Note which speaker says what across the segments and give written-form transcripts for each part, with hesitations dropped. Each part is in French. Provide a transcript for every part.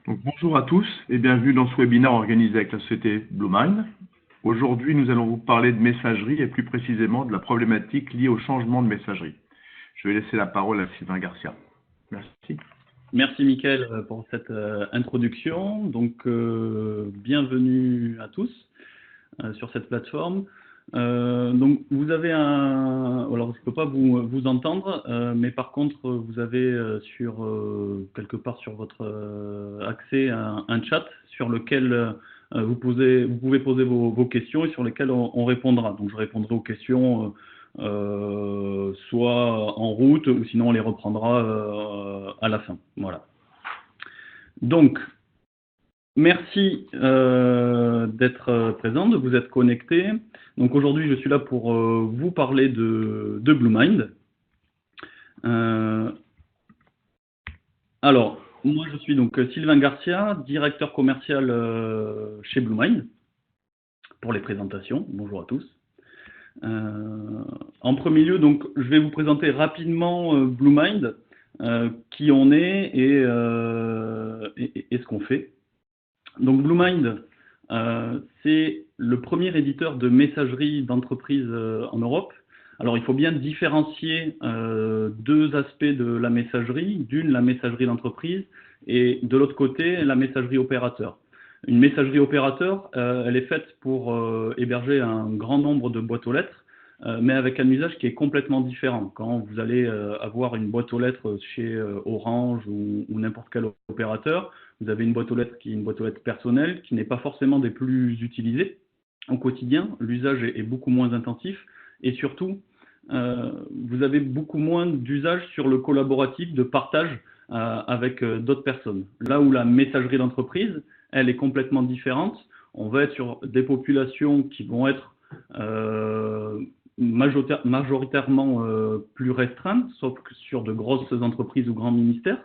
Speaker 1: Donc, bonjour à tous et bienvenue dans ce webinaire organisé avec la société BlueMind. Aujourd'hui, nous allons vous parler de messagerie et plus précisément de la problématique liée au changement de messagerie. Je vais laisser la parole à Sylvain Garcia. Merci.
Speaker 2: Merci Mickaël pour cette introduction. Donc, bienvenue à tous sur cette plateforme. Donc, vous avez alors je ne peux pas vous entendre, mais par contre, vous avez quelque part sur votre accès un chat sur lequel vous pouvez poser vos questions et sur lesquelles on répondra. Donc, je répondrai aux questions soit en route ou sinon on les reprendra à la fin. Voilà. Donc, merci d'être présent, de vous être connecté. Donc aujourd'hui, je suis là pour vous parler de BlueMind. Alors, moi je suis donc Sylvain Garcia, directeur commercial chez BlueMind, pour les présentations. Bonjour à tous. En premier lieu, donc, je vais vous présenter rapidement BlueMind, qui on est et ce qu'on fait. Donc BlueMind, c'est le premier éditeur de messagerie d'entreprise en Europe. Alors il faut bien différencier deux aspects de la messagerie. D'une, la messagerie d'entreprise et de l'autre côté, la messagerie opérateur. Une messagerie opérateur, elle est faite pour héberger un grand nombre de boîtes aux lettres, mais avec un usage qui est complètement différent. Quand vous allez avoir une boîte aux lettres chez Orange ou n'importe quel opérateur, vous avez une boîte aux lettres qui est une boîte aux lettres personnelle, qui n'est pas forcément des plus utilisées au quotidien. L'usage est beaucoup moins intensif et surtout, vous avez beaucoup moins d'usage sur le collaboratif, de partage avec d'autres personnes. Là où la messagerie d'entreprise, elle est complètement différente. On va être sur des populations qui vont être majoritairement plus restreintes, sauf que sur de grosses entreprises ou grands ministères,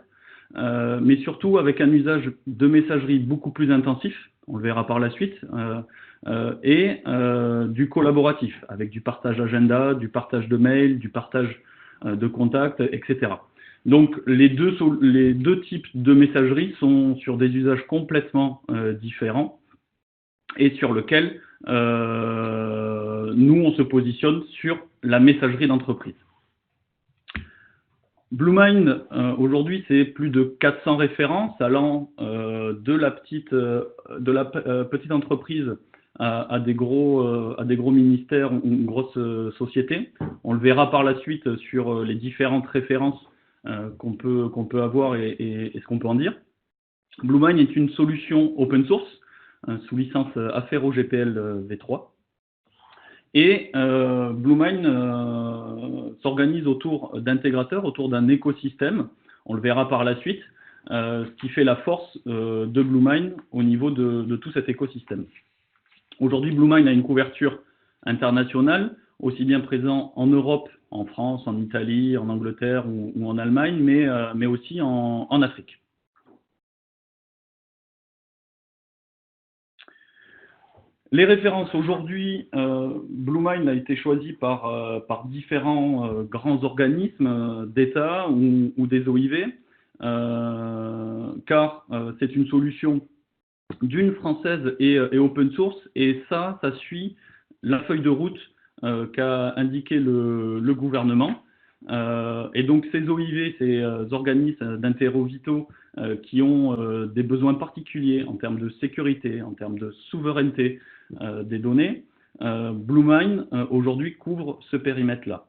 Speaker 2: mais surtout avec un usage de messagerie beaucoup plus intensif, on le verra par la suite, et du collaboratif, avec du partage agenda, du partage de mails, du partage de contacts, etc. Donc les deux types de messagerie sont sur des usages complètement différents et sur lequel nous on se positionne sur la messagerie d'entreprise. BlueMind, aujourd'hui, c'est plus de 400 références allant de la petite entreprise à des gros ministères ou une grosse société. On le verra par la suite sur les différentes références qu'on peut avoir et ce qu'on peut en dire. BlueMind est une solution open source sous licence Affero GPL v3. Et BlueMind s'organise autour d'intégrateurs, autour d'un écosystème, on le verra par la suite, ce qui fait la force de BlueMind au niveau de tout cet écosystème. Aujourd'hui, BlueMind a une couverture internationale, aussi bien présent en Europe, en France, en Italie, en Angleterre ou en Allemagne, mais aussi en Afrique. Les références aujourd'hui, BlueMind a été choisi par différents grands organismes d'État ou des OIV, car c'est une solution d'une française et open source, et ça suit la feuille de route qu'a indiqué le gouvernement. Et donc ces OIV, ces organismes d'intérêt vitaux qui ont des besoins particuliers en termes de sécurité, en termes de souveraineté des données, BlueMind aujourd'hui couvre ce périmètre-là.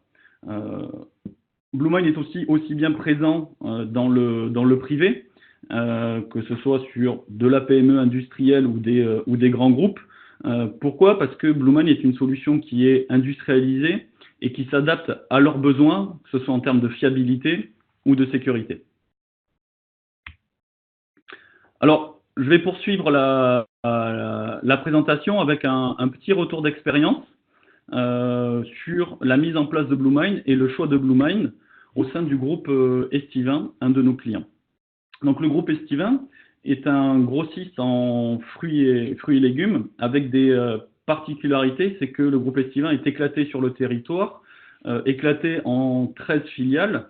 Speaker 2: BlueMind est aussi bien présent dans le privé, que ce soit sur de la PME industrielle ou des grands groupes. Pourquoi? Parce que BlueMind est une solution qui est industrialisée et qui s'adapte à leurs besoins, que ce soit en termes de fiabilité ou de sécurité. Alors, je vais poursuivre la présentation avec un petit retour d'expérience sur la mise en place de BlueMind et le choix de BlueMind au sein du groupe Estivin, un de nos clients. Donc, le groupe Estivin est un grossiste en fruits et légumes avec des particularités, c'est que le groupe Estivin est éclaté sur le territoire, éclaté en 13 filiales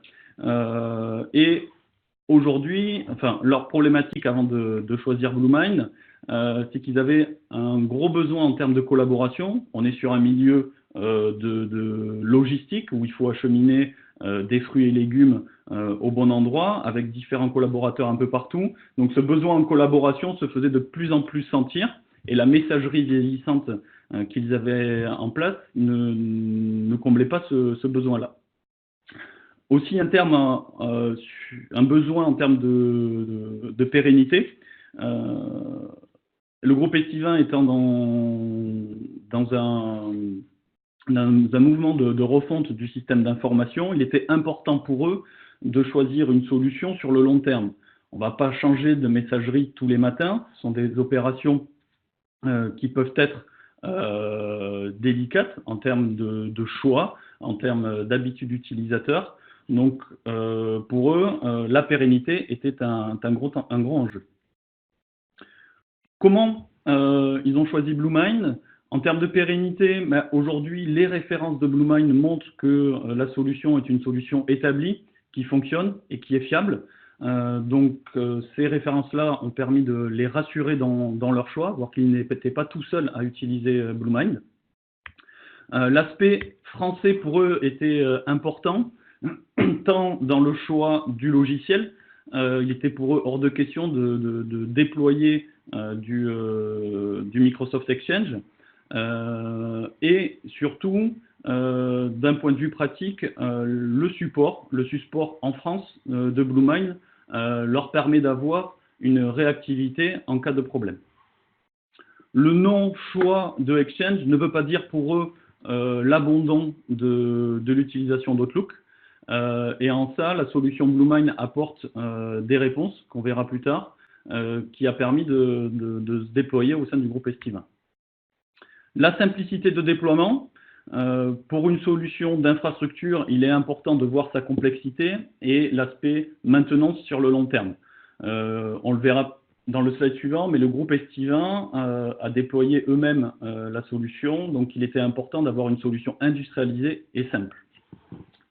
Speaker 2: et aujourd'hui, enfin, leur problématique avant de choisir BlueMind, c'est qu'ils avaient un gros besoin en termes de collaboration. On est sur un milieu de logistique où il faut acheminer des fruits et légumes au bon endroit avec différents collaborateurs un peu partout. Donc ce besoin en collaboration se faisait de plus en plus sentir et la messagerie vieillissante qu'ils avaient en place ne comblait pas ce besoin-là. Aussi un besoin en termes de pérennité. Le groupe Estivin étant dans un mouvement de refonte du système d'information, il était important pour eux de choisir une solution sur le long terme. On ne va pas changer de messagerie tous les matins. Ce sont des opérations qui peuvent être délicates en termes de choix, en termes d'habitude utilisateur. Donc, pour eux, la pérennité était un gros enjeu. Comment ils ont choisi BlueMind? En termes de pérennité, aujourd'hui, les références de BlueMind montrent que la solution est une solution établie, qui fonctionne et qui est fiable. Donc, ces références-là ont permis de les rassurer dans leur choix, voir qu'ils n'étaient pas tout seuls à utiliser BlueMind. L'aspect français, pour eux, était important, tant dans le choix du logiciel. Il était pour eux hors de question de déployer du Microsoft Exchange. Et surtout, d'un point de vue pratique, le support en France de BlueMind leur permet d'avoir une réactivité en cas de problème. Le non-choix de Exchange ne veut pas dire pour eux l'abandon de l'utilisation d'Outlook. Et en ça, la solution BlueMind apporte des réponses qu'on verra plus tard, qui a permis de se déployer au sein du groupe Estivin. La simplicité de déploiement, pour une solution d'infrastructure, il est important de voir sa complexité et l'aspect maintenance sur le long terme. On le verra dans le slide suivant, mais le groupe Estivin a déployé eux-mêmes la solution, donc il était important d'avoir une solution industrialisée et simple.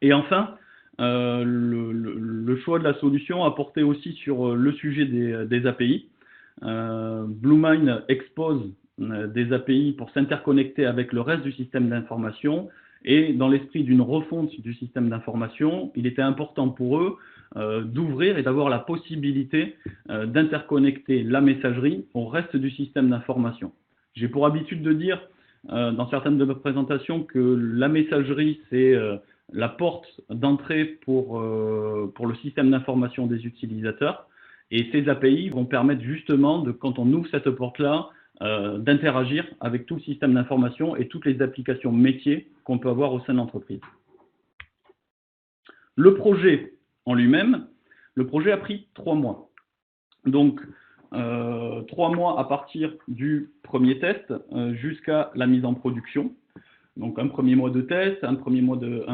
Speaker 2: Et enfin, le choix de la solution a porté aussi sur le sujet des API. BlueMind expose des API pour s'interconnecter avec le reste du système d'information, et dans l'esprit d'une refonte du système d'information, il était important pour eux d'ouvrir et d'avoir la possibilité d'interconnecter la messagerie au reste du système d'information. J'ai pour habitude de dire dans certaines de mes présentations que la messagerie, c'est la porte d'entrée pour le système d'information des utilisateurs, et ces API vont permettre justement, quand on ouvre cette porte-là, d'interagir avec tout le système d'information et toutes les applications métiers qu'on peut avoir au sein de l'entreprise. Le projet en lui-même, le projet a pris 3 mois. Donc, 3 mois à partir du premier test jusqu'à la mise en production. Donc, un premier mois de test, un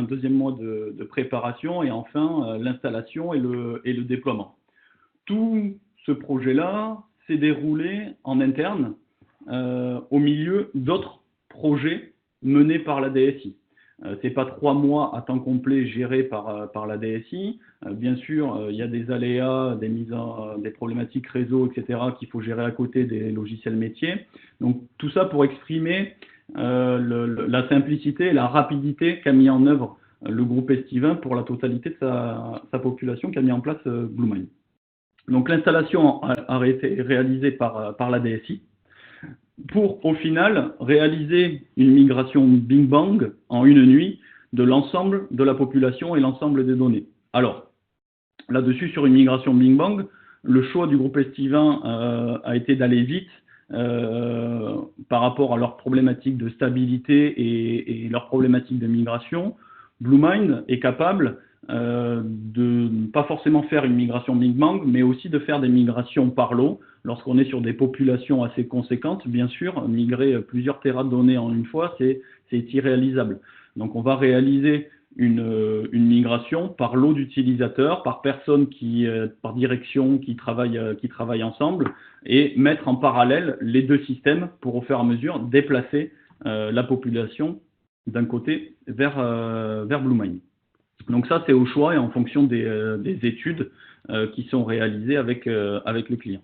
Speaker 2: deuxième mois de préparation et enfin l'installation et le déploiement. Tout ce projet-là s'est déroulé en interne au milieu d'autres projets menés par la DSI. Ce n'est pas 3 mois à temps complet gérés par la DSI. Bien sûr, il y a des aléas, des problématiques réseau, etc., qu'il faut gérer à côté des logiciels métiers. Donc, tout ça pour exprimer la simplicité et la rapidité qu'a mis en œuvre le groupe Estivin pour la totalité de sa population qui a mis en place BlueMind. Donc, l'installation a été réalisée par la DSI, pour, au final, réaliser une migration Bing Bang en une nuit de l'ensemble de la population et l'ensemble des données. Alors, là-dessus, sur une migration Bing Bang, le choix du groupe Estivin a été d'aller vite par rapport à leurs problématiques de stabilité et leurs problématiques de migration. BlueMind est capable de ne pas forcément faire une migration Big Bang, mais aussi de faire des migrations par lot. Lorsqu'on est sur des populations assez conséquentes, bien sûr, migrer plusieurs téras de données en une fois, c'est irréalisable. Donc on va réaliser une migration par lot d'utilisateurs, par personnes par direction qui travaillent ensemble, et mettre en parallèle les deux systèmes pour au fur et à mesure déplacer la population d'un côté vers BlueMind. Donc ça, c'est au choix et en fonction des études qui sont réalisés avec le client.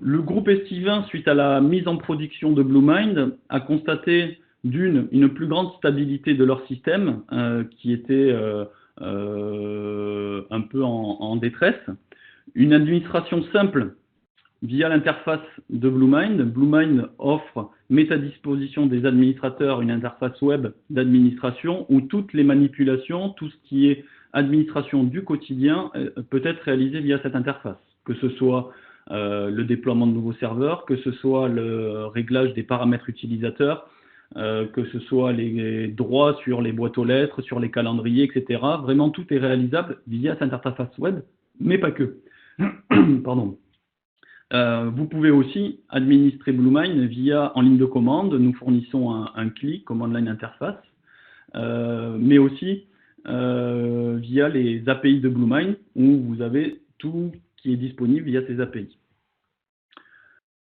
Speaker 2: Le groupe Estivin, suite à la mise en production de BlueMind, a constaté une plus grande stabilité de leur système qui était un peu en détresse, une administration simple via l'interface de BlueMind. BlueMind met à disposition des administrateurs une interface web d'administration où toutes les manipulations, tout ce qui est administration du quotidien peut être réalisé via cette interface, que ce soit le déploiement de nouveaux serveurs, que ce soit le réglage des paramètres utilisateurs, que ce soit les droits sur les boîtes aux lettres, sur les calendriers, etc. Vraiment, tout est réalisable via cette interface web, mais pas que. Pardon. Vous pouvez aussi administrer BlueMind en ligne de commande. Nous fournissons un CLI, Command Line Interface, mais aussi via les API de BlueMind, où vous avez tout qui est disponible via ces API.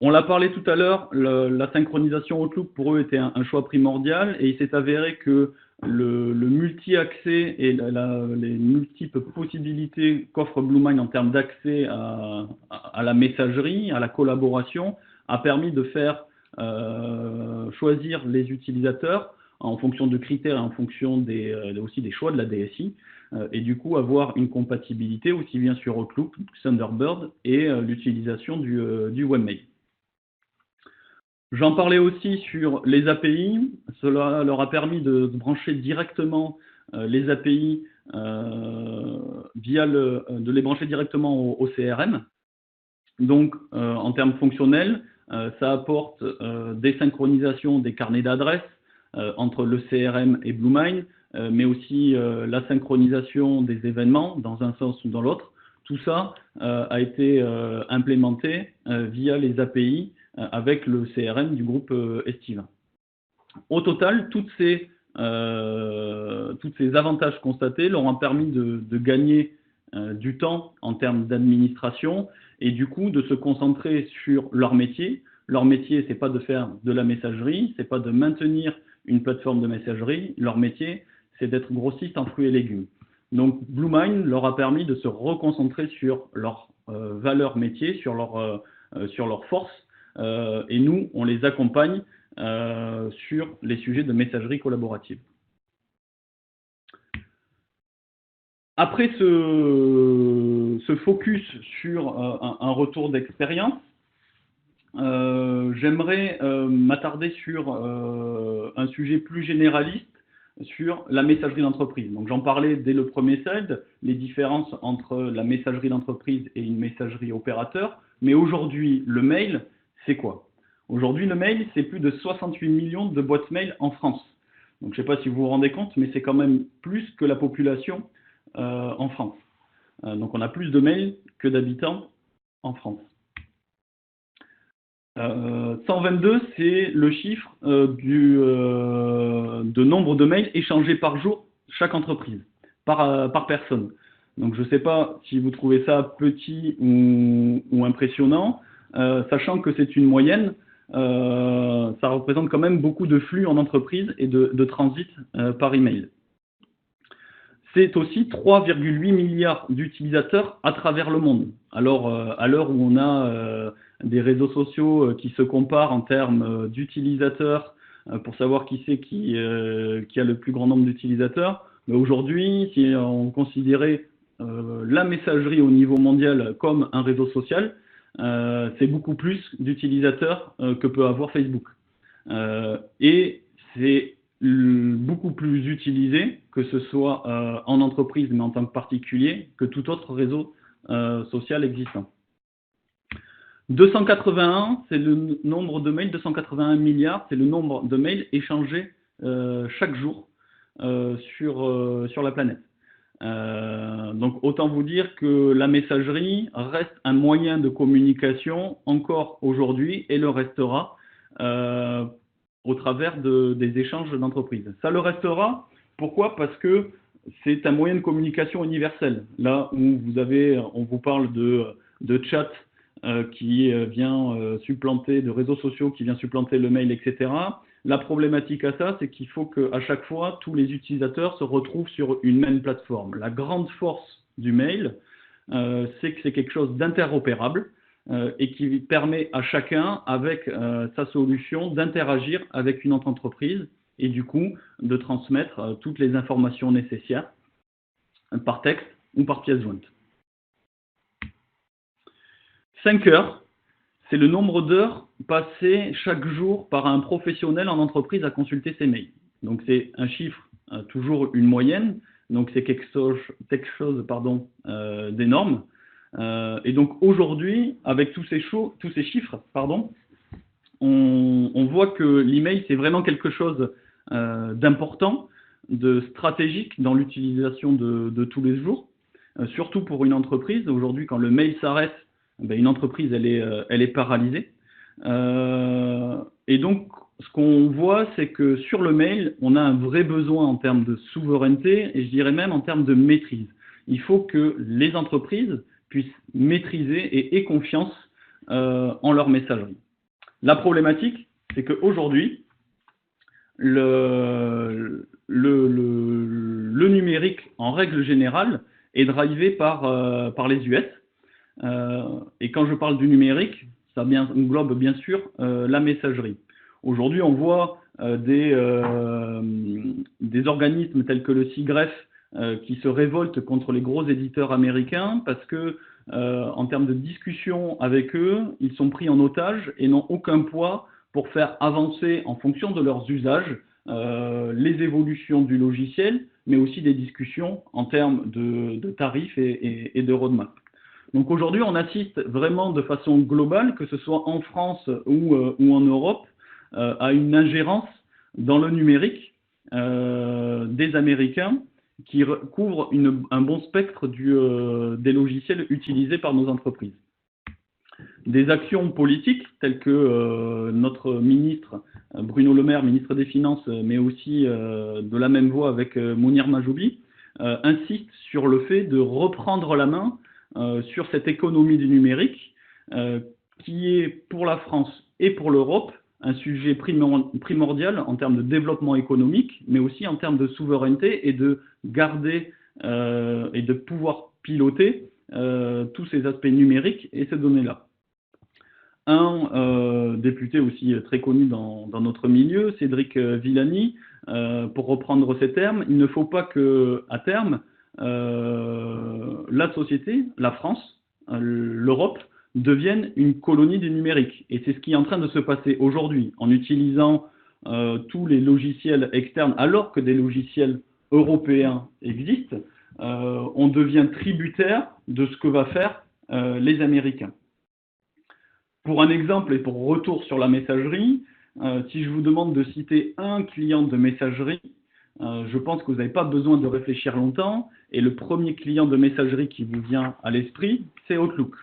Speaker 2: On l'a parlé tout à l'heure, la synchronisation Outlook pour eux était un choix primordial et il s'est avéré que le multi-accès et les multiples possibilités qu'offre BlueMind en termes d'accès à la messagerie, à la collaboration, a permis de faire choisir les utilisateurs en fonction de critères et en fonction aussi des choix de la DSI, et du coup avoir une compatibilité aussi bien sur Outlook, Thunderbird et l'utilisation du webmail. J'en parlais aussi sur les API. Cela leur a permis de brancher directement les API de les brancher directement au CRM. Donc, en termes fonctionnels, ça apporte des synchronisations des carnets d'adresses entre le CRM et BlueMind, mais aussi la synchronisation des événements dans un sens ou dans l'autre. Tout ça a été implémenté via les API avec le CRM du groupe Estivin. Au total, tous ces avantages constatés leur ont permis de gagner du temps en termes d'administration et du coup de se concentrer sur leur métier. Leur métier, c'est pas de faire de la messagerie, c'est pas de maintenir une plateforme de messagerie. Leur métier, c'est d'être grossiste en fruits et légumes. Donc BlueMind leur a permis de se reconcentrer sur leur valeur métier, sur leur force. Et nous, on les accompagne sur les sujets de messagerie collaborative. Après ce focus sur un retour d'expérience, j'aimerais m'attarder sur un sujet plus généraliste sur la messagerie d'entreprise. Donc j'en parlais dès le premier slide, les différences entre la messagerie d'entreprise et une messagerie opérateur. Mais aujourd'hui, le mail, c'est quoi? Aujourd'hui, le mail, c'est plus de 68 millions de boîtes mail en France. Donc je ne sais pas si vous vous rendez compte, mais c'est quand même plus que la population en France. Donc on a plus de mails que d'habitants en France. 122, c'est le chiffre de nombre de mails échangés par jour, chaque entreprise, par personne. Donc je ne sais pas si vous trouvez ça petit ou impressionnant, sachant que c'est une moyenne, ça représente quand même beaucoup de flux en entreprise et de transit par email. C'est aussi 3,8 milliards d'utilisateurs à travers le monde. Alors, à l'heure où on a des réseaux sociaux qui se comparent en termes d'utilisateurs pour savoir qui c'est qui a le plus grand nombre d'utilisateurs, mais aujourd'hui, si on considérait la messagerie au niveau mondial comme un réseau social, c'est beaucoup plus d'utilisateurs que peut avoir Facebook. Et c'est beaucoup plus utilisé, que ce soit en entreprise, mais en tant que particulier, que tout autre réseau social existant. 281, c'est le nombre de mails, 281 milliards, c'est le nombre de mails échangés chaque jour sur la planète. Donc autant vous dire que la messagerie reste un moyen de communication encore aujourd'hui et le restera au travers des échanges d'entreprise. Ça le restera, pourquoi? Parce que c'est un moyen de communication universel. Là où on vous parle de chat qui vient supplanter, de réseaux sociaux qui vient supplanter le mail, etc. La problématique à ça, c'est qu'il faut qu'à chaque fois, tous les utilisateurs se retrouvent sur une même plateforme. La grande force du mail, c'est que c'est quelque chose d'interopérable et qui permet à chacun, avec sa solution, d'interagir avec une autre entreprise et du coup de transmettre toutes les informations nécessaires par texte ou par pièce jointe. 5 heures, c'est le nombre d'heures passées chaque jour par un professionnel en entreprise à consulter ses mails. Donc c'est un chiffre, toujours une moyenne, donc c'est quelque chose d'énorme. Et donc aujourd'hui, avec tous ces chiffres, on voit que l'email c'est vraiment quelque chose d'important, de stratégique dans l'utilisation de tous les jours, surtout pour une entreprise. Aujourd'hui, quand le mail s'arrête, une entreprise elle est paralysée. Et donc, ce qu'on voit, c'est que sur le mail, on a un vrai besoin en termes de souveraineté et je dirais même en termes de maîtrise. Il faut que les entreprises puissent maîtriser et aient confiance en leur messagerie. La problématique, c'est qu'aujourd'hui, le numérique, en règle générale, est drivé par les US. Et quand je parle du numérique, ça englobe bien sûr la messagerie. Aujourd'hui, on voit des organismes tels que le CIGREF qui se révoltent contre les gros éditeurs américains parce que, en termes de discussion avec eux, ils sont pris en otage et n'ont aucun poids pour faire avancer en fonction de leurs usages les évolutions du logiciel, mais aussi des discussions en termes de tarifs et de roadmap. Donc aujourd'hui, on assiste vraiment de façon globale, que ce soit en France ou en Europe, à une ingérence dans le numérique des Américains qui couvrent un bon spectre des logiciels utilisés par nos entreprises. Des actions politiques telles que notre ministre Bruno Le Maire, ministre des Finances, mais aussi de la même voie avec Mounir Majoubi, insistent sur le fait de reprendre la main sur cette économie du numérique qui est pour la France et pour l'Europe un sujet primordial en termes de développement économique, mais aussi en termes de souveraineté et de garder et de pouvoir piloter tous ces aspects numériques et ces données-là. Un député aussi très connu dans notre milieu, Cédric Villani, pour reprendre ces termes, il ne faut pas qu'à terme, la société, la France, l'Europe, deviennent une colonie du numérique. Et c'est ce qui est en train de se passer aujourd'hui, en utilisant tous les logiciels externes, alors que des logiciels européens existent, on devient tributaire de ce que va faire les Américains. Pour un exemple et pour retour sur la messagerie, si je vous demande de citer un client de messagerie, je pense que vous n'avez pas besoin de réfléchir longtemps, et le premier client de messagerie qui vous vient à l'esprit, c'est Outlook.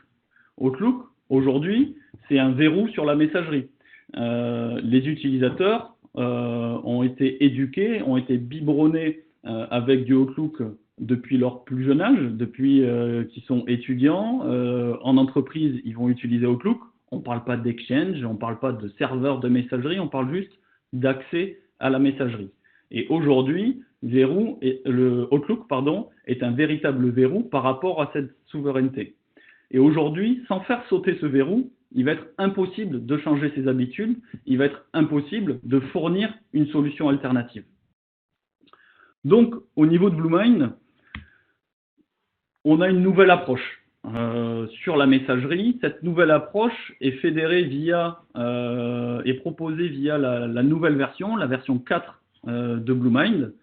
Speaker 2: Outlook, aujourd'hui, c'est un verrou sur la messagerie. Les utilisateurs ont été éduqués, ont été biberonnés avec du Outlook depuis leur plus jeune âge, depuis qu'ils sont étudiants. En entreprise, ils vont utiliser Outlook. On ne parle pas d'Exchange, on ne parle pas de serveur de messagerie, on parle juste d'accès à la messagerie. Et aujourd'hui, Outlook est un véritable verrou par rapport à cette souveraineté. Et aujourd'hui, sans faire sauter ce verrou, il va être impossible de changer ses habitudes, il va être impossible de fournir une solution alternative. Donc, au niveau de BlueMind, on a une nouvelle approche sur la messagerie. Cette nouvelle approche est fédérée et proposée via la nouvelle version, la version 4 de BlueMind,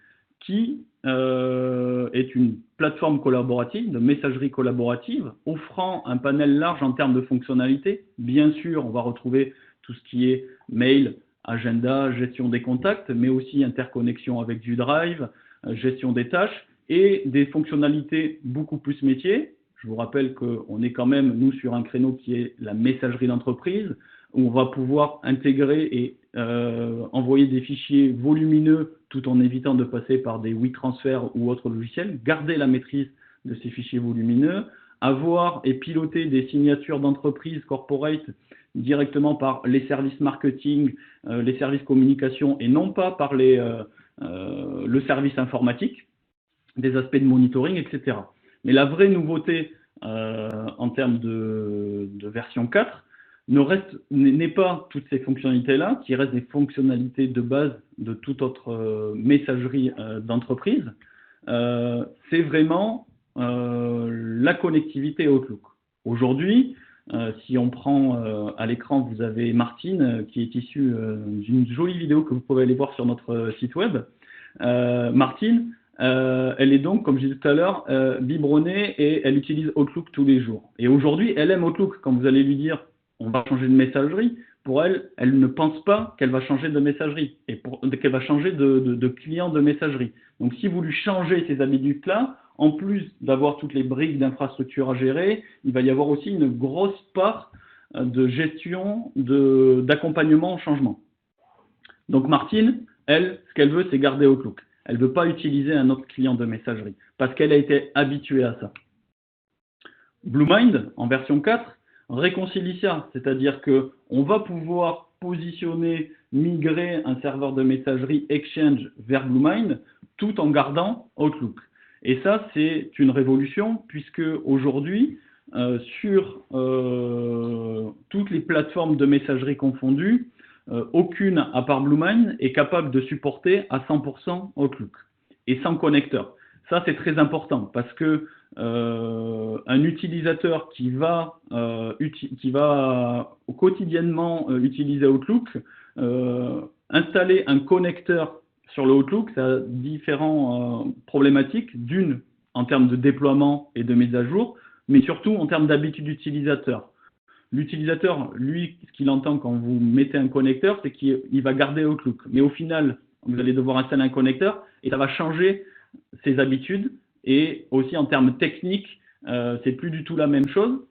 Speaker 2: qui est une plateforme collaborative, de messagerie collaborative, offrant un panel large en termes de fonctionnalités. Bien sûr, on va retrouver tout ce qui est mail, agenda, gestion des contacts, mais aussi interconnexion avec du Drive, gestion des tâches et des fonctionnalités beaucoup plus métiers. Je vous rappelle qu'on est quand même, nous, sur un créneau qui est la messagerie d'entreprise, où on va pouvoir intégrer et envoyer des fichiers volumineux tout en évitant de passer par des WeTransfer ou autres logiciels, garder la maîtrise de ces fichiers volumineux, avoir et piloter des signatures d'entreprise corporate directement par les services marketing, les services communication et non pas par le service informatique, des aspects de monitoring, etc. Mais la vraie nouveauté en termes de version 4 n'est pas toutes ces fonctionnalités-là, qui restent des fonctionnalités de base de toute autre messagerie d'entreprise. C'est vraiment la connectivité Outlook. Aujourd'hui, si on prend à l'écran, vous avez Martine qui est issue d'une jolie vidéo que vous pouvez aller voir sur notre site web. Martine, elle est donc, comme je disais tout à l'heure, biberonnée et elle utilise Outlook tous les jours. Et aujourd'hui, elle aime Outlook. Quand vous allez lui dire on va changer de messagerie, pour elle, elle ne pense pas qu'elle va changer de messagerie et qu'elle va changer de client de messagerie. Donc, si vous lui changez ces habitudes-là, en plus d'avoir toutes les briques d'infrastructure à gérer, il va y avoir aussi une grosse part de gestion, d'accompagnement au changement. Donc, Martine, elle, ce qu'elle veut, c'est garder Outlook. Elle ne veut pas utiliser un autre client de messagerie parce qu'elle a été habituée à ça. BlueMind, en version 4, réconcilie ça, c'est-à-dire qu'on va pouvoir positionner, migrer un serveur de messagerie Exchange vers BlueMind tout en gardant Outlook. Et ça, c'est une révolution puisque aujourd'hui, sur toutes les plateformes de messagerie confondues, aucune, à part BlueMind, est capable de supporter à 100% Outlook et sans connecteur. Ça, c'est très important parce que un utilisateur qui va quotidiennement utiliser Outlook, installer un connecteur sur le Outlook, ça a différentes problématiques. D'une, en termes de déploiement et de mise à jour, mais surtout en termes d'habitude d'utilisateur. L'utilisateur, lui, ce qu'il entend quand vous mettez un connecteur, c'est qu'il va garder Outlook. Mais au final, vous allez devoir installer un connecteur et ça va changer ses habitudes. Et aussi en termes techniques, c'est plus du tout la même chose.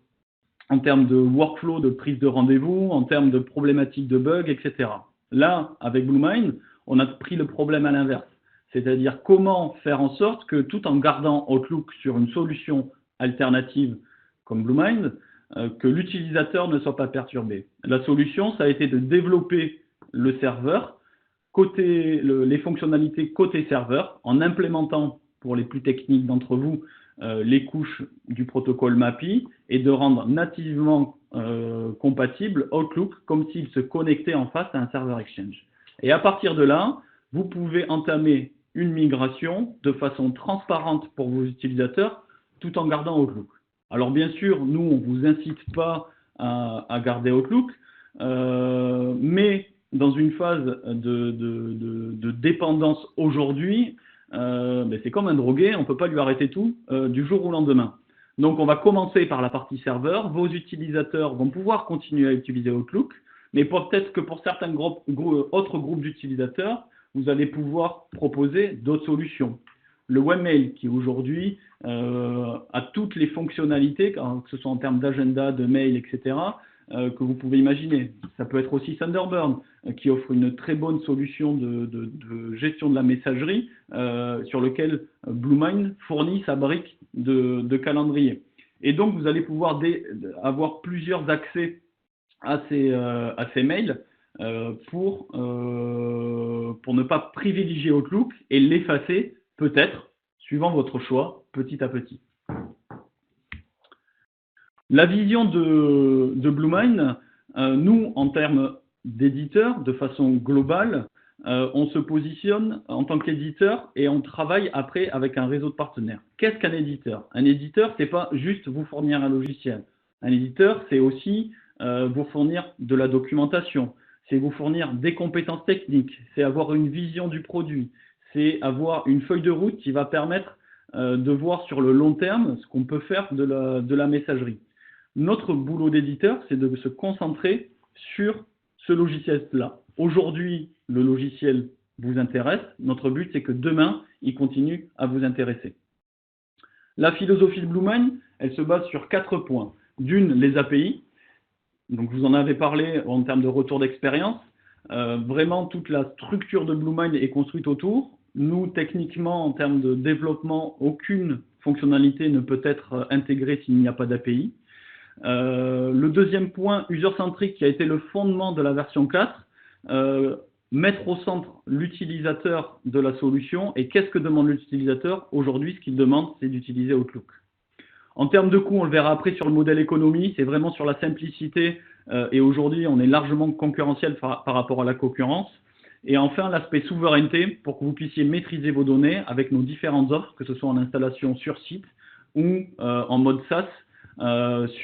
Speaker 2: En termes de workflow, de prise de rendez-vous, en termes de problématiques de bugs, etc. Là, avec BlueMind, on a pris le problème à l'inverse. C'est-à-dire comment faire en sorte que tout en gardant Outlook sur une solution alternative comme BlueMind, que l'utilisateur ne soit pas perturbé. La solution, ça a été de développer le serveur, les fonctionnalités côté serveur, en implémentant, pour les plus techniques d'entre vous, les couches du protocole MAPI, et de rendre nativement compatible Outlook comme s'il se connectait en face à un serveur Exchange. Et à partir de là, vous pouvez entamer une migration de façon transparente pour vos utilisateurs, tout en gardant Outlook. Alors bien sûr, nous, on ne vous incite pas à garder Outlook, mais dans une phase de dépendance aujourd'hui, c'est comme un drogué, on ne peut pas lui arrêter tout du jour au lendemain. Donc on va commencer par la partie serveur, vos utilisateurs vont pouvoir continuer à utiliser Outlook, mais peut-être que pour certains autres groupes d'utilisateurs, vous allez pouvoir proposer d'autres solutions. Le webmail qui aujourd'hui a toutes les fonctionnalités, que ce soit en termes d'agenda, de mail, etc., que vous pouvez imaginer. Ça peut être aussi Thunderbird qui offre une très bonne solution de gestion de la messagerie sur lequel BlueMind fournit sa brique de calendrier. Et donc, vous allez pouvoir avoir plusieurs accès à ces mails pour ne pas privilégier Outlook et l'effacer peut-être, suivant votre choix, petit à petit. La vision de BlueMind, nous, en termes d'éditeur, de façon globale, on se positionne en tant qu'éditeur et on travaille après avec un réseau de partenaires. Qu'est-ce qu'un éditeur? Un éditeur, ce n'est pas juste vous fournir un logiciel. Un éditeur, c'est aussi vous fournir de la documentation, c'est vous fournir des compétences techniques, c'est avoir une vision du produit, c'est avoir une feuille de route qui va permettre de voir sur le long terme ce qu'on peut faire de la messagerie. Notre boulot d'éditeur, c'est de se concentrer sur ce logiciel-là. Aujourd'hui, le logiciel vous intéresse. Notre but, c'est que demain, il continue à vous intéresser. La philosophie de BlueMind, elle se base sur 4 points. D'une, les API. Donc, je vous en avais parlé en termes de retour d'expérience. Vraiment, toute la structure de BlueMind est construite autour. Nous, techniquement, en termes de développement, aucune fonctionnalité ne peut être intégrée s'il n'y a pas d'API. Le deuxième point, user-centric, qui a été le fondement de la version 4, mettre au centre l'utilisateur de la solution. Et qu'est-ce que demande l'utilisateur? Aujourd'hui, ce qu'il demande, c'est d'utiliser Outlook. En termes de coût, on le verra après sur le modèle économie, c'est vraiment sur la simplicité. Et aujourd'hui, on est largement concurrentiel par rapport à la concurrence. Et enfin, l'aspect souveraineté, pour que vous puissiez maîtriser vos données avec nos différentes offres, que ce soit en installation sur site ou en mode SaaS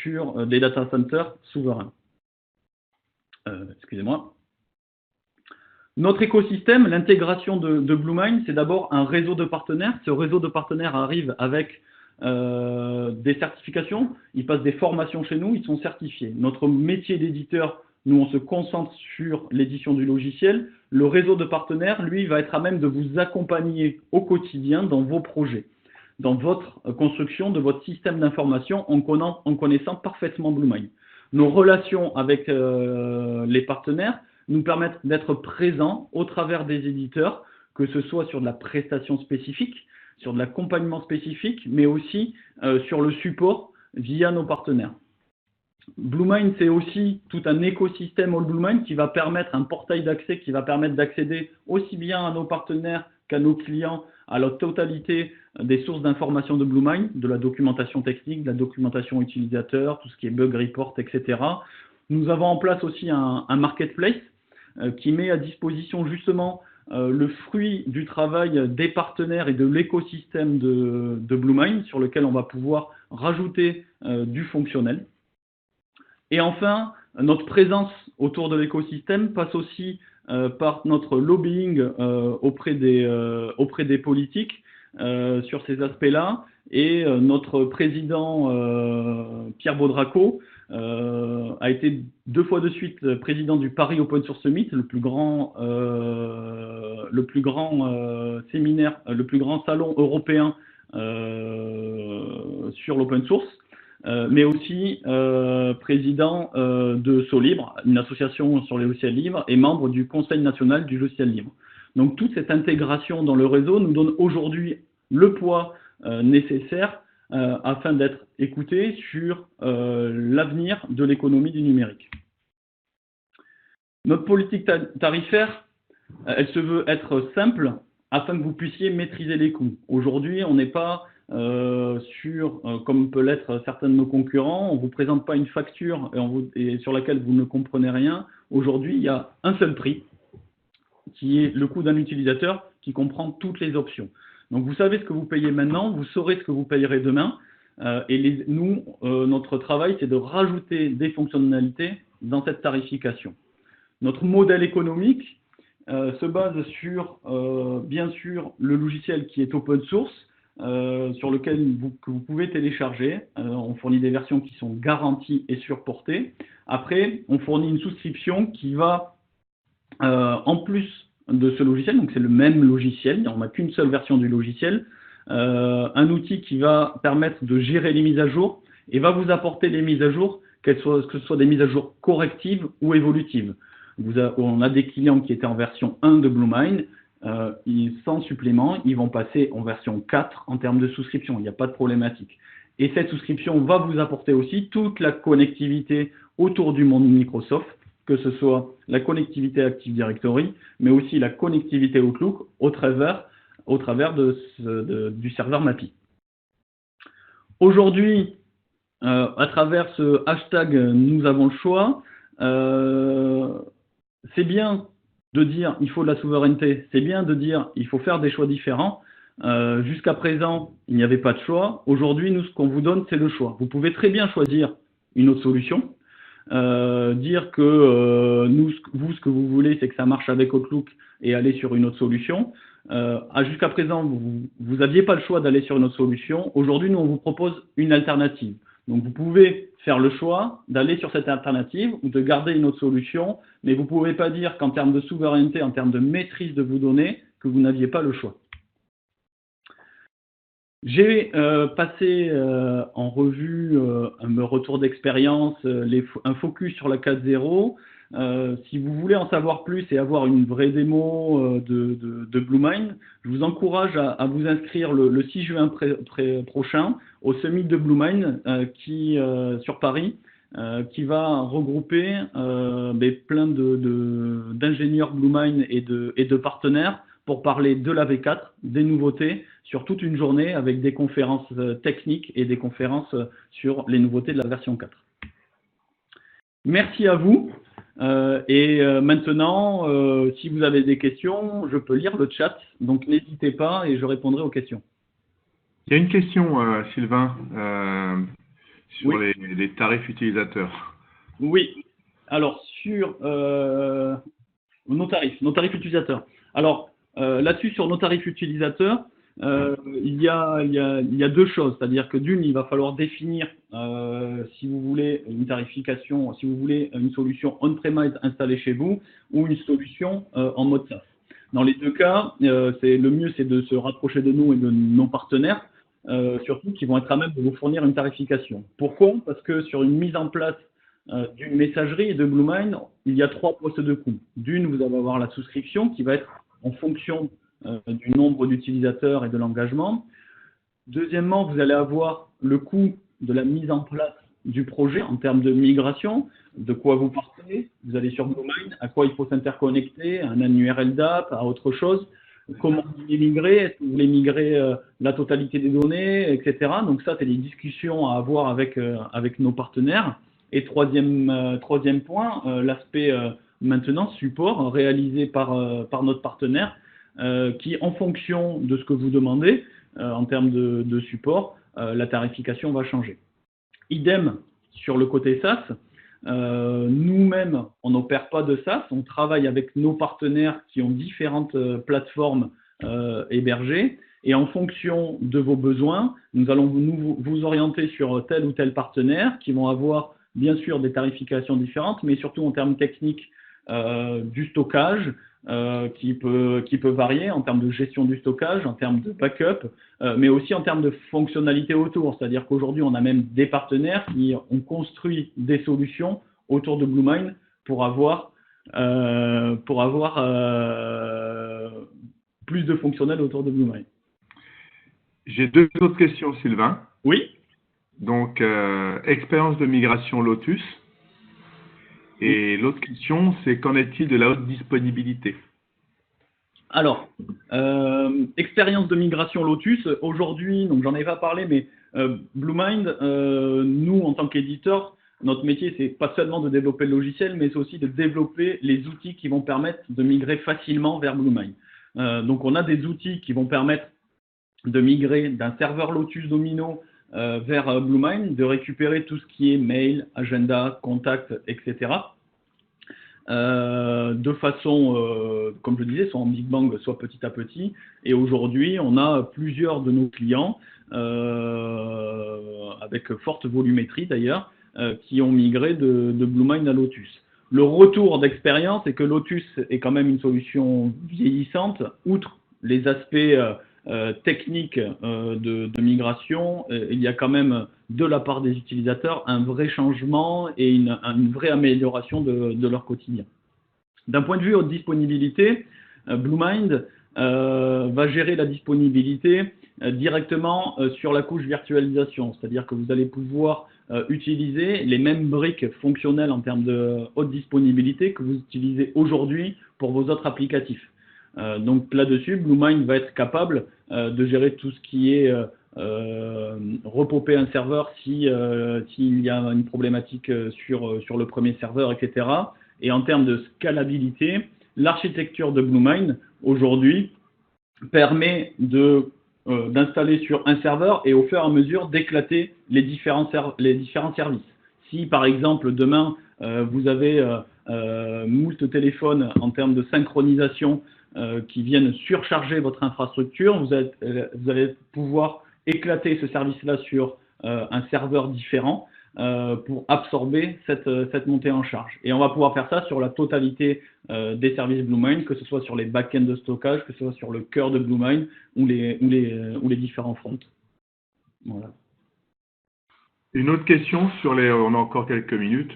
Speaker 2: sur des data centers souverains. Excusez-moi. Notre écosystème, l'intégration de Bluemind, c'est d'abord un réseau de partenaires. Ce réseau de partenaires arrive avec des certifications, ils passent des formations chez nous, ils sont certifiés. Notre métier d'éditeur, nous on se concentre sur l'édition du logiciel. Le réseau de partenaires, lui, va être à même de vous accompagner au quotidien dans vos projets, dans votre construction de votre système d'information en connaissant parfaitement Bluemind. Nos relations avec les partenaires nous permettent d'être présents au travers des éditeurs, que ce soit sur de la prestation spécifique, sur de l'accompagnement spécifique, mais aussi sur le support via nos partenaires. Bluemind, c'est aussi tout un écosystème All Bluemind qui va permettre un portail d'accès qui va permettre d'accéder aussi bien à nos partenaires qu'à nos clients à la totalité des sources d'informations de Bluemind, de la documentation technique, de la documentation utilisateur, tout ce qui est bug report, etc. Nous avons en place aussi un marketplace qui met à disposition justement le fruit du travail des partenaires et de l'écosystème de Bluemind, sur lequel on va pouvoir rajouter du fonctionnel. Et enfin, notre présence autour de l'écosystème passe aussi par notre lobbying auprès des politiques sur ces aspects-là. Et notre président Pierre Baudraco a été 2 fois de suite président du Paris Open Source Summit, le plus grand séminaire, le plus grand salon européen sur l'open source, mais aussi président de Solibre, une association sur les logiciels libres, et membre du Conseil national du logiciel libre. Donc toute cette intégration dans le réseau nous donne aujourd'hui le poids nécessaire afin d'être écouté sur l'avenir de l'économie du numérique. Notre politique tarifaire, elle se veut être simple afin que vous puissiez maîtriser les coûts. Aujourd'hui, on n'est pas comme peut l'être certains de nos concurrents, on ne vous présente pas une facture et sur laquelle vous ne comprenez rien. Aujourd'hui, il y a un seul prix, qui est le coût d'un utilisateur qui comprend toutes les options. Donc vous savez ce que vous payez maintenant, vous saurez ce que vous payerez demain. Notre travail, c'est de rajouter des fonctionnalités dans cette tarification. Notre modèle économique se base sur, bien sûr, le logiciel qui est open source, sur lequel que vous pouvez télécharger. On fournit des versions qui sont garanties et supportées. Après, on fournit une souscription qui va, en plus de ce logiciel, donc c'est le même logiciel, on n'a qu'une seule version du logiciel, un outil qui va permettre de gérer les mises à jour et va vous apporter les mises à jour, que ce soit des mises à jour correctives ou évolutives. On a des clients qui étaient en version 1 de Bluemind, sans supplément, ils vont passer en version 4 en termes de souscription, il n'y a pas de problématique. Et cette souscription va vous apporter aussi toute la connectivité autour du monde Microsoft, que ce soit la connectivité Active Directory, mais aussi la connectivité Outlook au travers du serveur MAPI. Aujourd'hui, à travers ce hashtag Nous avons le choix, c'est bien de dire il faut de la souveraineté, c'est bien de dire il faut faire des choix différents. Jusqu'à présent, il n'y avait pas de choix. Aujourd'hui, nous, ce qu'on vous donne, c'est le choix. Vous pouvez très bien choisir une autre solution, dire que vous, ce que vous voulez, c'est que ça marche avec Outlook et aller sur une autre solution. Jusqu'à présent, vous n'aviez pas le choix d'aller sur une autre solution. Aujourd'hui, nous, on vous propose une alternative. Donc, vous pouvez faire le choix d'aller sur cette alternative ou de garder une autre solution, mais vous ne pouvez pas dire qu'en termes de souveraineté, en termes de maîtrise de vos données, que vous n'aviez pas le choix. J'ai passé en revue un retour d'expérience, un focus sur la 4.0. Si vous voulez en savoir plus et avoir une vraie démo de BlueMind, je vous encourage à vous inscrire le 6 juin prochain au Summit de BlueMind sur Paris, qui va regrouper plein d'ingénieurs BlueMind et de partenaires pour parler de la V4, des nouveautés, sur toute une journée avec des conférences techniques et des conférences sur les nouveautés de la version 4. Merci à vous. Maintenant, si vous avez des questions, je peux lire le chat, donc n'hésitez pas et je répondrai aux questions.
Speaker 1: Il y a une question, Sylvain, sur les tarifs utilisateurs.
Speaker 2: Oui, alors sur nos tarifs utilisateurs. Alors là-dessus, sur nos tarifs utilisateurs, il y a deux choses, c'est-à-dire que d'une, il va falloir définir si vous voulez une tarification, si vous voulez une solution on-premise installée chez vous ou une solution en mode SaaS. Dans les deux cas, le mieux c'est de se rapprocher de nous et de nos partenaires, surtout qui vont être à même de vous fournir une tarification. Pourquoi? Parce que sur une mise en place d'une messagerie et de BlueMind, il y a trois postes de coût. D'une, vous allez avoir la souscription qui va être en fonction du nombre d'utilisateurs et de l'engagement. Deuxièmement, vous allez avoir le coût de la mise en place du projet en termes de migration, de quoi vous partez, vous allez sur BlueMind, à quoi il faut s'interconnecter, à un URL d'app, à autre chose, comment vous voulez migrer, est-ce que vous voulez migrer la totalité des données, etc. Donc ça, c'est des discussions à avoir avec nos partenaires. Et troisième point, l'aspect maintenance, support, réalisé par notre partenaire, qui, en fonction de ce que vous demandez, en termes de support, la tarification va changer. Idem sur le côté SaaS, nous-mêmes, on n'opère pas de SaaS, on travaille avec nos partenaires qui ont différentes plateformes hébergées, et en fonction de vos besoins, nous allons vous orienter sur tel ou tel partenaire qui vont avoir bien sûr des tarifications différentes, mais surtout en termes techniques du stockage, qui peut varier en termes de gestion du stockage, en termes de backup, mais aussi en termes de fonctionnalités autour. C'est-à-dire qu'aujourd'hui, on a même des partenaires qui ont construit des solutions autour de BlueMind pour avoir plus de fonctionnels autour de BlueMind.
Speaker 1: J'ai deux autres questions, Sylvain.
Speaker 2: Oui.
Speaker 1: Donc, expérience de migration Lotus. Et l'autre question, c'est qu'en est-il de la haute disponibilité?
Speaker 2: Alors, expérience de migration Lotus, aujourd'hui, donc j'en ai pas parlé, mais BlueMind, nous, en tant qu'éditeur, notre métier, c'est pas seulement de développer le logiciel, mais c'est aussi de développer les outils qui vont permettre de migrer facilement vers BlueMind. Donc, on a des outils qui vont permettre de migrer d'un serveur Lotus Domino vers BlueMind, de récupérer tout ce qui est mail, agenda, contact, etc. De façon, comme je disais, soit en Big Bang, soit petit à petit. Et aujourd'hui, on a plusieurs de nos clients, avec forte volumétrie d'ailleurs, qui ont migré de BlueMind à Lotus. Le retour d'expérience est que Lotus est quand même une solution vieillissante, outre les aspects technique de migration, il y a quand même de la part des utilisateurs un vrai changement et une vraie amélioration de leur quotidien. D'un point de vue haute disponibilité, BlueMind va gérer la disponibilité directement sur la couche virtualisation, c'est-à-dire que vous allez pouvoir utiliser les mêmes briques fonctionnelles en termes de haute disponibilité que vous utilisez aujourd'hui pour vos autres applicatifs. Donc là-dessus, BlueMind va être capable de gérer tout ce qui est repoper un serveur s'il y a une problématique sur le premier serveur, etc. Et en termes de scalabilité, l'architecture de BlueMind aujourd'hui permet d'installer sur un serveur et au fur et à mesure d'éclater les différents services. Si par exemple demain vous avez moult téléphones en termes de synchronisation qui viennent surcharger votre infrastructure, vous allez pouvoir éclater ce service-là sur un serveur différent pour absorber cette montée en charge. Et on va pouvoir faire ça sur la totalité des services BlueMind, que ce soit sur les back-ends de stockage, que ce soit sur le cœur de BlueMind ou les différents fronts. Voilà.
Speaker 1: Une autre question sur on a encore quelques minutes.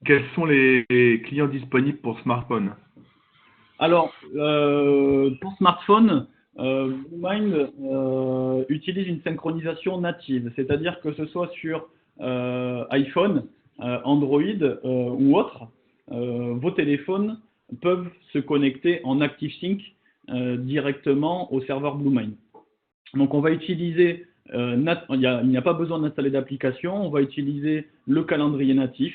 Speaker 1: Quels sont les clients disponibles pour smartphone?
Speaker 2: Alors, pour smartphone, BlueMind utilise une synchronisation native, c'est-à-dire que ce soit sur iPhone, Android ou autre, vos téléphones peuvent se connecter en ActiveSync directement au serveur BlueMind. Donc, on va utiliser, il n'y a pas besoin d'installer d'application, on va utiliser le calendrier natif,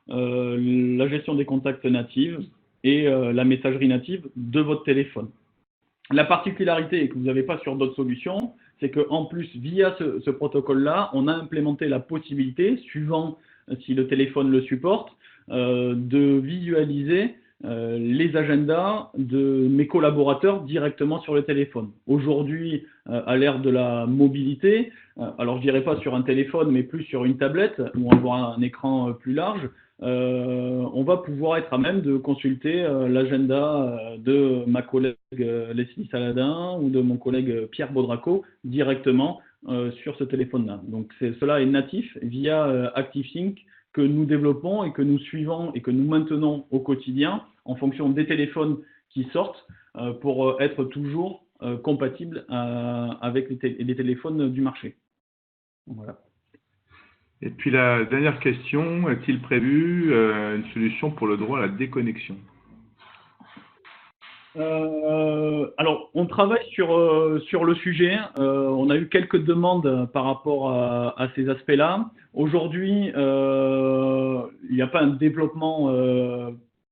Speaker 2: la gestion des contacts native et la messagerie native de votre téléphone. La particularité que vous n'avez pas sur d'autres solutions, c'est qu'en plus, via ce protocole-là, on a implémenté la possibilité, suivant si le téléphone le supporte, de visualiser les agendas de mes collaborateurs directement sur le téléphone. Aujourd'hui, à l'ère de la mobilité, alors je dirais pas sur un téléphone, mais plus sur une tablette où on voit un écran plus large, on va pouvoir être à même de consulter l'agenda de ma collègue Leslie Saladin ou de mon collègue Pierre Baudraco directement sur ce téléphone-là. Donc cela est natif via ActiveSync que nous développons et que nous suivons et que nous maintenons au quotidien en fonction des téléphones qui sortent pour être toujours compatible avec les téléphones du marché. Voilà.
Speaker 1: Et puis la dernière question, est-il prévu une solution pour le droit à la déconnexion?
Speaker 2: Alors, on travaille sur le sujet. On a eu quelques demandes par rapport à ces aspects-là. Aujourd'hui, il n'y a pas un développement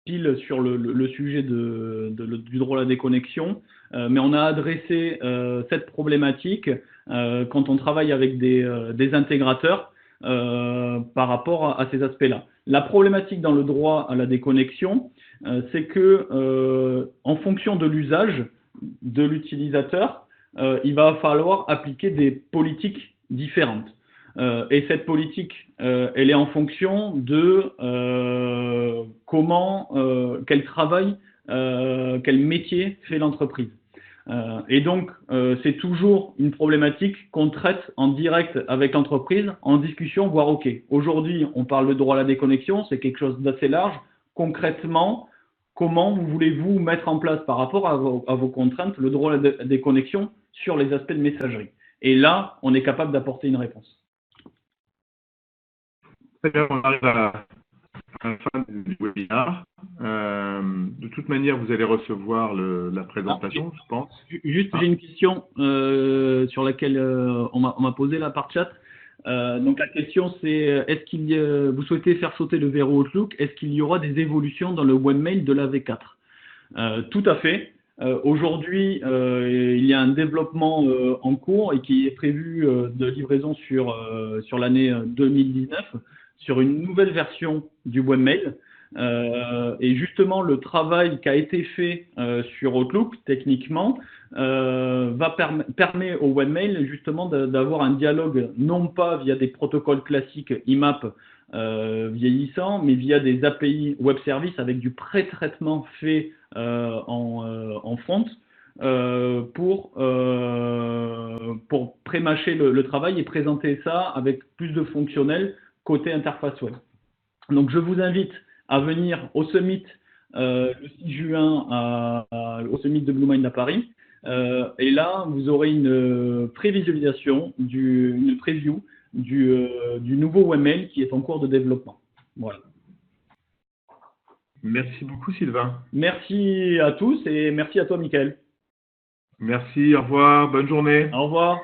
Speaker 2: pile sur le sujet du droit à la déconnexion, mais on a adressé cette problématique quand on travaille avec des intégrateurs par rapport à ces aspects-là. La problématique dans le droit à la déconnexion, c'est que en fonction de l'usage de l'utilisateur, il va falloir appliquer des politiques différentes. Et cette politique, elle est en fonction de quel travail, quel métier fait l'entreprise. Et donc, c'est toujours une problématique qu'on traite en direct avec l'entreprise, en discussion, voire OK. Aujourd'hui, on parle de droit à la déconnexion, c'est quelque chose d'assez large. Concrètement, comment voulez-vous mettre en place par rapport à vos contraintes le droit à la déconnexion sur les aspects de messagerie? Et là, on est capable d'apporter une réponse.
Speaker 1: Très bien, on arrive à la fin du webinaire. De toute manière, vous allez recevoir la présentation, je pense.
Speaker 2: Juste, j'ai une question sur laquelle on m'a posé là par chat. Donc la question c'est, vous souhaitez faire sauter le verrou Outlook, est-ce qu'il y aura des évolutions dans le webmail de la V4? Tout à fait. Aujourd'hui, il y a un développement en cours et qui est prévu de livraison sur l'année 2019 sur une nouvelle version du webmail. Et justement, le travail qui a été fait sur Outlook, techniquement, permet au webmail justement d'avoir un dialogue, non pas via des protocoles classiques IMAP vieillissants, mais via des API web service avec du pré-traitement fait en front pour pré-mâcher le travail et présenter ça avec plus de fonctionnel côté interface web. Donc, je vous invite à venir au Summit le 6 juin au Summit de BlueMind à Paris. Et là, vous aurez une prévisualisation, une preview du nouveau webmail qui est en cours de développement. Voilà.
Speaker 1: Merci beaucoup, Sylvain.
Speaker 2: Merci à tous et merci à toi, Mickaël.
Speaker 1: Merci, au revoir, bonne journée.
Speaker 2: Au revoir.